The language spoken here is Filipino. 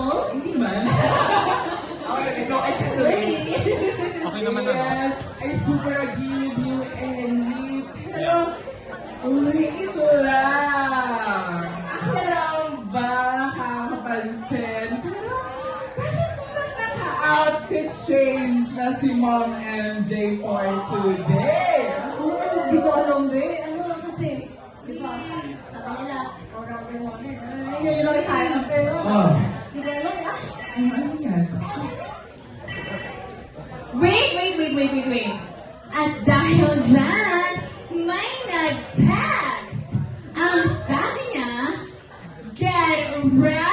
couple? Hindi man. Okay, no, I can relate. Okay naman na, no? Yes, I super agree with you, Ellie. Pero, wait lang. Ako lang ba nakakapansin? Pero, bakit naman naka-outfit change na si Mom MJ for today? Hindi ko alam, be. Ano kasi, di ba, sabi nila, or rather modern, yun yung tayo, pero, hindi ko alam, Ano yan? Wait. At dahil dyan, may nag-text. Ang sabi niya, get ready.